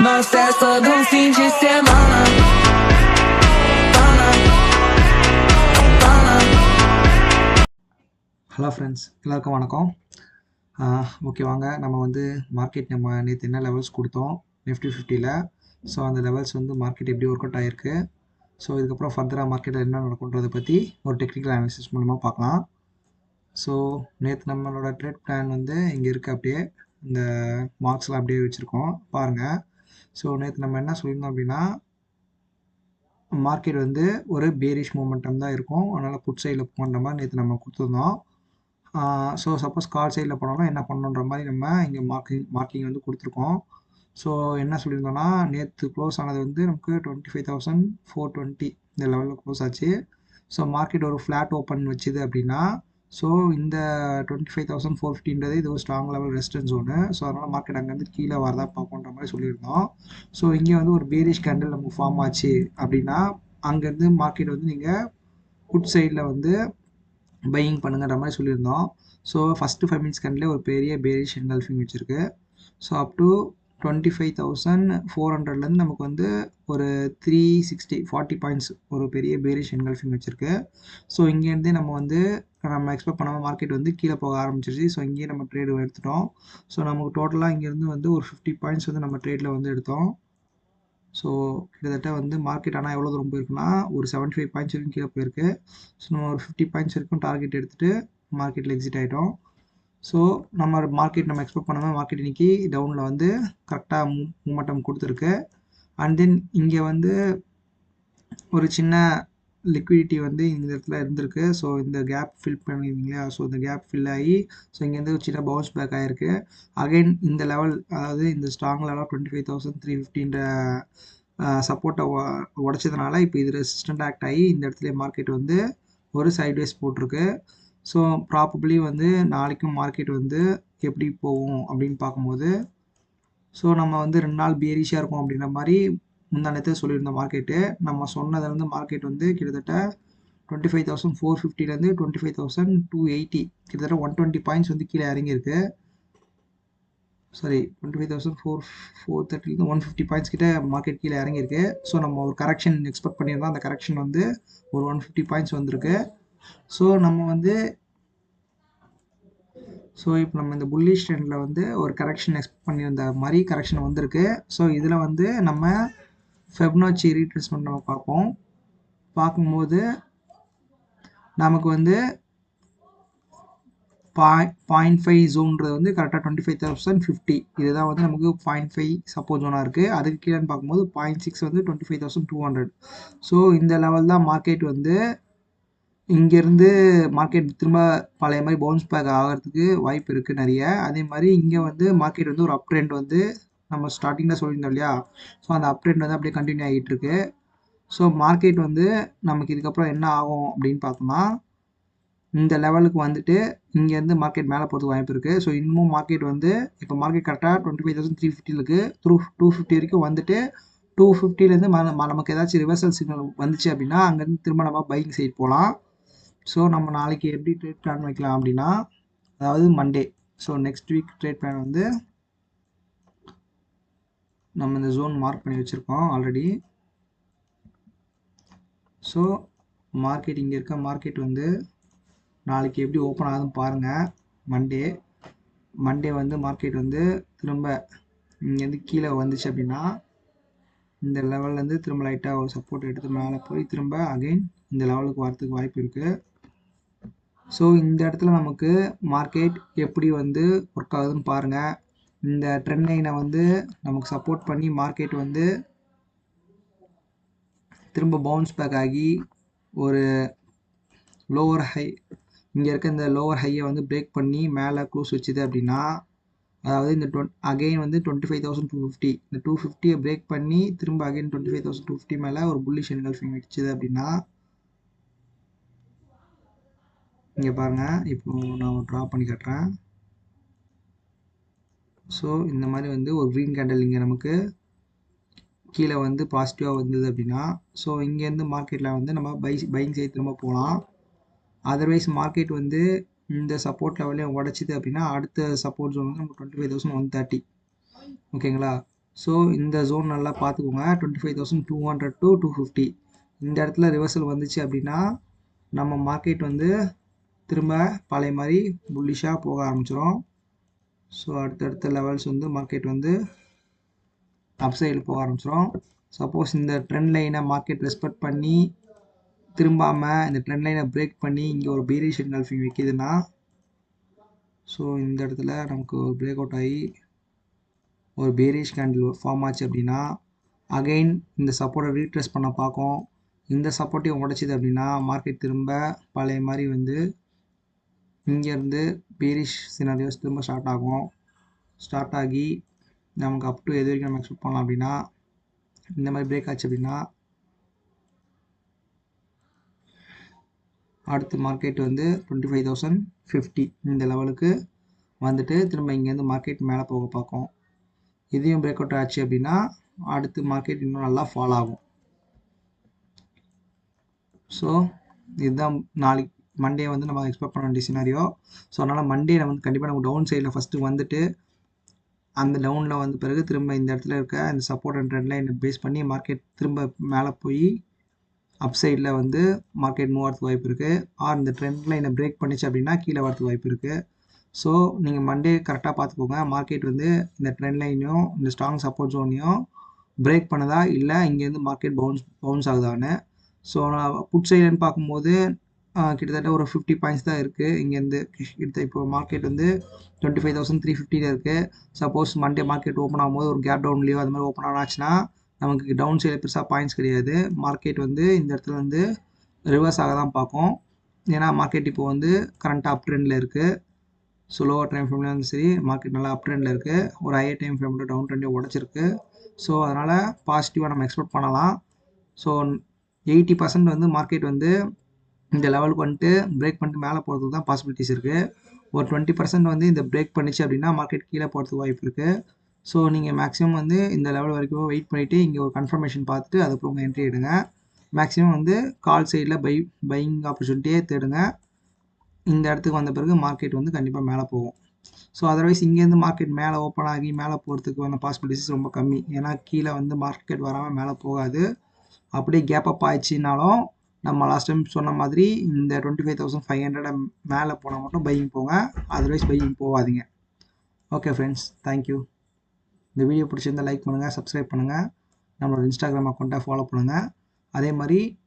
Nossa festa do fim de semana. Hello friends, எல்லாருக்கும் வணக்கம். Okay, வாங்க நம்ம வந்து மார்க்கெட் நம்ம நேற்று என்ன லெவல்ஸ் கொடுத்தோம் நிஃப்டி 50ல். ஸோ அந்த லெவல்ஸ் வந்து மார்க்கெட் எப்படி ஒர்க் அவுட் ஆகிருக்கு, ஸோ இதுக்கப்புறம் ஃபர்தராக மார்க்கெட்டில் என்ன நடக்குன்றதை பற்றி ஒரு டெக்னிக்கல் அனாலிசிஸ் மூலமாக பார்க்கலாம். ஸோ நேற்று நம்மளோட ட்ரேட் பிளான் வந்து இங்கே இருக்குது, அப்படியே இந்த மார்க்ஸ்லாம் அப்படியே வச்சுருக்கோம் பாருங்கள். ஸோ நேற்று நம்ம என்ன சொல்லியிருந்தோம் அப்படின்னா, மார்க்கெட் வந்து ஒரு பேரிஷ் மூமெண்டம் தான் இருக்கும், அதனால் புட் சைடில் போன்ற மாதிரி நேற்று நம்ம கொடுத்துருந்தோம். ஸோ சப்போஸ் கால் சைடில் போனோம்னா என்ன பண்ணணுன்ற மாதிரி நம்ம இங்கே மார்க்கிங் வந்து கொடுத்துருக்கோம். ஸோ என்ன சொல்லியிருந்தோம்னா, நேற்று க்ளோஸ் ஆனது வந்து நமக்கு 25,420 இந்த லெவலில் க்ளோஸ் ஆச்சு. ஸோ மார்க்கெட் ஒரு ஃப்ளாட் ஓப்பன் வச்சுது அப்படின்னா, ஸோ இந்த 25,450ன்றது இது ஒரு strong level resistance zone. So அதனால் மார்க்கெட் அங்கேருந்து கீழே வரதா பார்க்கணுன்ற மாதிரி சொல்லியிருந்தோம். ஸோ இங்கே வந்து ஒரு பேரிஷ் கேண்டில் நமக்கு ஃபார்ம் ஆச்சு அப்படின்னா, அங்கேருந்து மார்க்கெட் வந்து நீங்கள் புட் சைடில் வந்து பையிங் பண்ணுங்கிற மாதிரி சொல்லியிருந்தோம். ஸோ ஃபஸ்ட்டு 5 மினிட்ஸ் கேண்டில் ஒரு பெரிய பேரிஷ் என்கல்ஃபிங் வச்சுருக்கு. ஸோ அப் டு 25,400லேருந்து நமக்கு வந்து ஒரு 40 பாயிண்ட்ஸ் ஒரு பெரிய பேரிஷ் என்கல்ஃபிங் வச்சுருக்கு. ஸோ இங்கேருந்தே நம்ம எக்ஸ்பெக்ட் பண்ணாமல் மார்க்கெட் வந்து கீழே போக ஆரம்பிச்சிருச்சு. ஸோ இங்கேயே நம்ம ட்ரேடு எடுத்துட்டோம். ஸோ நமக்கு டோட்டலாக இங்கேருந்து வந்து ஒரு 50 பாயிண்ட்ஸ் வந்து நம்ம ட்ரேடில் வந்து எடுத்தோம். ஸோ கிட்டத்தட்ட வந்து மார்க்கெட் ஆனால் எவ்வளோ தூரம் போயிருக்குன்னா ஒரு 75 பாயிண்ட்ஸ் வரைக்கும் கீழே போயிருக்கு. ஸோ நம்ம ஒரு 50 பாயிண்ட்ஸ் வரைக்கும் டார்கெட் எடுத்துகிட்டு மார்க்கெட்டில் எக்ஸிட் ஆகிட்டோம். ஸோ நம்ம எக்ஸ்பெக்ட் பண்ணாமல் மார்க்கெட் இன்றைக்கி டவுனில் வந்து கரெக்டாக மூமெண்டம் கொடுத்துருக்கு. அண்ட் தென் இங்கே வந்து ஒரு சின்ன லிக்விடிட்டி வந்து இந்த இடத்துல இருந்திருக்கு. ஸோ இந்த கேப் ஃபில் பண்ணியிருந்தீங்களா, ஸோ இந்த கேப் ஃபில் ஆகி ஸோ இங்கேருந்து ஒரு சின்ன பவுன்ஸ் பேக் ஆகிருக்கு. அகைன் இந்த லெவல், அதாவது இந்த ஸ்ட்ராங் லெவல் 25,350ன்ற சப்போர்ட்டை உடச்சதுனால இப்போ இது ரெசிஸ்டன்ட் ஆக்ட் ஆகி இந்த இடத்துல மார்க்கெட் வந்து ஒரு சைட்வேஸ் போட்டிருக்கு. ஸோ ப்ராபப்ளி வந்து நாளைக்கும் மார்க்கெட் வந்து எப்படி போகும் அப்படின்னு பார்க்கும்போது, ஸோ நம்ம வந்து 2 நாள் பேரிஷாக இருக்கும் அப்படின்ற மாதிரி முந்தானத்தை சொல்லியிருந்தோம். மார்க்கெட்டு நம்ம சொன்னதுலேருந்து மார்க்கெட் வந்து கிட்டத்தட்ட 25,450லேருந்து 25,280 கிட்டத்தட்ட 120 பாயிண்ட்ஸ் வந்து கீழே இறங்கியிருக்கு. சாரி, 25,430லேருந்து 150 பாயிண்ட்ஸ் கிட்ட மார்க்கெட் கீழே இறங்கியிருக்கு. ஸோ நம்ம ஒரு கரெக்ஷன் எக்ஸ்பெக்ட் பண்ணியிருந்தோம். அந்த கரெக்ஷன் வந்து ஒரு 150 பாயிண்ட்ஸ் வந்திருக்கு. ஸோ இப்போ நம்ம இந்த புல்லிஷ் ட்ரெண்டில் வந்து ஒரு கரெக்ஷன் எக்ஸ்பெக்ட் பண்ணியிருந்த மாதிரி கரெக்ஷன் வந்திருக்கு. ஸோ இதில் வந்து நம்ம ஃபெப்னாச்சி ரீட்ரேஸ்மெண்ட் நம்ம பார்க்கும்போது நமக்கு வந்து 0.5 ஜோன்றது வந்து கரெக்டாக 25,050 இதுதான் வந்து நமக்கு 0.5 சப்போர்ட் ஜோனாக இருக்குது. அதுக்கு கீழே பார்க்கும்போது 0.6 வந்து 25,200. ஸோ இந்த லெவல் தான் மார்க்கெட் வந்து இங்கேருந்து மார்க்கெட் திரும்ப பழைய மாதிரி பவுன்ஸ் பேக் ஆகிறதுக்கு வாய்ப்பு இருக்குது நிறைய. அதே மாதிரி இங்கே வந்து மார்க்கெட் வந்து ஒரு அப் ட்ரெண்ட் வந்து நம்ம ஸ்டார்டிங்கில் சொல்லியிருந்தோம் இல்லையா, ஸோ அந்த அப் ட்ரெண்ட் வந்து அப்படியே கண்டினியூ ஆகிட்டு இருக்கு. ஸோ மார்க்கெட் வந்து நமக்கு இதுக்கப்புறம் என்ன ஆகும் அப்படின்னு பார்த்தோம்னா, இந்த லெவலுக்கு வந்துட்டு இங்கேருந்து மார்க்கெட் மேலே போகிறதுக்கு வாய்ப்பு இருக்குது. ஸோ இன்னமும் மார்க்கெட் வந்து இப்போ மார்க்கெட் கரெக்டாக 25,350 இருக்குது. 250 வரைக்கும் வந்துட்டு 250லேருந்து நமக்கு ஏதாச்சும் ரிவர்சல் சிக்னல் வந்துச்சு அப்படின்னா அங்கேருந்து திரும்ப நம்ம பையிங் சைடு போகலாம். ஸோ நம்ம நாளைக்கு எப்படி ட்ரேட் பிளான் வைக்கலாம் அப்படின்னா, அதாவது Monday, so next week trade plan வந்து நம்ம இந்த ஜோன் மார்க் பண்ணி வச்சுருக்கோம் ஆல்ரெடி. ஸோ மார்க்கெட் இங்கே இருக்க மார்க்கெட் வந்து நாளைக்கு எப்படி ஓப்பன் ஆகுதுன்னு பாருங்கள். மண்டே வந்து மார்க்கெட் வந்து திரும்ப இங்கேருந்து கீழே வந்துச்சு அப்படின்னா இந்த லெவல்லேருந்து திரும்ப லைட்டாக ஒரு சப்போர்ட் எடுத்து மேலே போய் திரும்ப அகைன் இந்த லெவலுக்கு வரதுக்கு வாய்ப்பு இருக்குது. ஸோ இந்த இடத்துல நமக்கு மார்க்கெட் எப்படி வந்து ஒர்க் ஆகுதுன்னு பாருங்கள். இந்த ட்ரெண்ட் லைனை வந்து நமக்கு சப்போர்ட் பண்ணி மார்க்கெட் வந்து திரும்ப பவுன்ஸ் பேக் ஆகி ஒரு லோவர் ஹை, இங்கே இருக்க இந்த லோவர் ஹையை வந்து பிரேக் பண்ணி மேலே க்ளோஸ் வச்சுது அப்படின்னா, அதாவது இந்த அகைன் வந்து 25,250 இந்த 250 பிரேக் பண்ணி திரும்ப அகைன் 25,250 மேலே ஒரு புல்லிஷ் என்கல்ஃபிங் வச்சுது அப்படின்னா, இங்கே பாருங்கள், இப்போ நான் ட்ரா பண்ணி காட்டுறேன். ஸோ இந்த மாதிரி வந்து ஒரு க்ரீன் கேண்டல் இங்கே நமக்கு கீழே வந்து பாசிட்டிவாக வந்தது அப்படின்னா, ஸோ இங்கேருந்து மார்க்கெட்டில் வந்து நம்ம பையிங் சைடு திரும்ப போகலாம். அதர்வைஸ் மார்க்கெட் வந்து இந்த சப்போர்ட் லெவலையும் உடச்சிது அப்படின்னா அடுத்த சப்போர்ட் ஜோன் வந்து நமக்கு 25,130. ஓகேங்களா? ஸோ இந்த ஜோன் நல்லா பார்த்துக்கோங்க 25,200 to 250 இந்த இடத்துல ரிவர்சல் வந்துச்சு அப்படின்னா நம்ம மார்க்கெட் வந்து திரும்ப பழைய மாதிரி புல்லிஷாக போக ஆரம்பிச்சிடும். ஸோ அடுத்தடுத்த லெவல்ஸ் வந்து மார்க்கெட் வந்து அப்சைடில் போக ஆரம்பிச்சிடும். சப்போஸ் இந்த ட்ரெண்ட் லைனை மார்க்கெட் ரெஸ்பெக்ட் பண்ணி திரும்பாமல் இந்த ட்ரெண்ட் லைனை பிரேக் பண்ணி இங்கே ஒரு பீரிஷ் என்கல்ஃபிங் வைக்கிதுன்னா ஸோ இந்த இடத்துல நமக்கு ஒரு பிரேக் அவுட் ஆகி ஒரு பேரிஷ் கேண்டில் ஃபார்ம் ஆச்சு அப்படின்னா அகைன் இந்த சப்போர்ட்டை ரீட்ரெஸ் பண்ண பார்க்கும். இந்த சப்போர்ட்டையும் உடைச்சிது அப்படின்னா மார்க்கெட் திரும்ப பழைய மாதிரி வந்து இங்கேருந்து பேரிஷ் சினாரியோஸ் திரும்ப ஸ்டார்ட் ஆகி நமக்கு அப் டு எது வரைக்கும் நம்ம எக்ஸ்பெக்ட் பண்ணலாம் அப்படின்னா இந்த மாதிரி பிரேக் ஆச்சு அப்படின்னா அடுத்த மார்க்கெட் வந்து 25,050 இந்த லெவலுக்கு வந்துட்டு திரும்ப இங்கேருந்து மார்க்கெட் மேலே போக பார்க்கும். இதையும் பிரேக் அவுட் ஆச்சு அப்படின்னா அடுத்து மார்க்கெட் இன்னும் நல்லா ஃபால் ஆகும். ஸோ இதுதான் நாளைக்கு மண்டே வந்து நம்ம எக்ஸ்பெக்ட் பண்ண வேண்டிய சினாரியோ. ஸோ அதனால் மண்டே நம்ம வந்து கண்டிப்பாக நம்ம டவுன் சைடில் ஃபஸ்ட்டு வந்துட்டு அந்த டவுனில் வந்த பிறகு திரும்ப இந்த இடத்துல இருக்க இந்த சப்போர்ட் அண்ட் ட்ரெண்ட் லைனை பேஸ் பண்ணி மார்க்கெட் திரும்ப மேலே போய் அப் சைடில் வந்து மார்க்கெட் மூவ் ஆகிறதுக்கு வாய்ப்பு இருக்குது. ஆர் இந்த ட்ரெண்ட் லைனை பிரேக் பண்ணிச்சு அப்படின்னா கீழே வரதுக்கு வாய்ப்பு இருக்குது. ஸோ நீங்கள் மண்டே கரெக்டாக பார்த்துக்கோங்க. மார்க்கெட் வந்து இந்த ட்ரெண்ட் லைனையும் இந்த ஸ்ட்ராங் சப்போர்ட் ஜோனையும் பிரேக் பண்ணுதா இல்லை இங்கேருந்து மார்க்கெட் பவுன்ஸ் ஆகுதான்னு. ஸோ நான் புட் சைடுன்னு பார்க்கும்போது கிட்டத்தட்ட ஒரு 50 பாயிண்ட்ஸ் தான் இருக்குது. இங்கேருந்து கிட்ட இப்போ மார்க்கெட் வந்து 25,350 இருக்குது. சப்போஸ் மண்டே மார்க்கெட் ஓப்பன் ஆகும்போது ஒரு கேப் டவுன்லேயோ அது மாதிரி ஓப்பன் ஆனாச்சுன்னா நமக்கு டவுன் சைடில் பெருசாக பாயிண்ட்ஸ் கிடையாது. மார்க்கெட் வந்து இந்த இடத்துல வந்து ரிவர்ஸ் ஆக தான் பார்க்கும். ஏன்னா மார்க்கெட் இப்போ வந்து கரண்ட்டாக அப் ட்ரெண்டில் இருக்குது. ஸோ லோவர் டைம் ஃப்ரேம்லேயும் வந்து சரி மார்க்கெட் நல்லா அப் ட்ரெண்டில் இருக்குது. ஒரு ஹையர் டைம் ஃப்ரேமில் டவுன் ட்ரெண்டே உடச்சிருக்கு. ஸோ அதனால் பாசிட்டிவாக நம்ம எக்ஸ்பெக்ட் பண்ணலாம். ஸோ 80% வந்து மார்க்கெட் வந்து இந்த லெவலுக்கு வந்துட்டு பிரேக் பண்ணிட்டு மேலே போகிறதுக்கு தான் பாசிபிலிட்டிஸ் இருக்குது. ஒரு 20% வந்து இந்த பிரேக் பண்ணிச்சு அப்படின்னா மார்க்கெட் கீழே போகிறதுக்கு வாய்ப்பு இருக்குது. ஸோ நீங்கள் மேக்ஸிமம் வந்து இந்த லெவல் வரைக்கும் வெயிட் பண்ணிவிட்டு இங்கே ஒரு கன்ஃபர்மேஷன் பார்த்துட்டு அதுக்கப்புறம் உங்கள் என்ட்ரி எடுங்க. மேக்ஸிமம் வந்து கால் சைடில் பையிங் ஆப்பர்ச்சுனிட்டியே தேடுங்க. இந்த இடத்துக்கு வந்த பிறகு மார்க்கெட் வந்து கண்டிப்பாக மேலே போகும். ஸோ அதர்வைஸ் இங்கேருந்து மார்க்கெட் மேலே ஓப்பன் ஆகி மேலே போகிறதுக்கான பாசிபிலிட்டிஸ் ரொம்ப கம்மி. ஏன்னா கீழே வந்து மார்க்கெட் வராமல் மேலே போகாது. அப்படியே கேப் அப் ஆயிடுச்சுனாலும் நம்ம லாஸ்ட் டைம் சொன்ன மாதிரி இந்த 25,500 மேலே போனால் மட்டும் பையிங் போங்க. அதர்வைஸ் பையிங் போகாதீங்க. Okay friends, thank you. இந்த வீடியோ பிடிச்சிருந்தால் லைக் பண்ணுங்கள், சப்ஸ்கிரைப் பண்ணுங்கள், நம்மளோட இன்ஸ்டாகிராம் அக்கௌண்ட்டை ஃபாலோ பண்ணுங்கள். அதே மாதிரி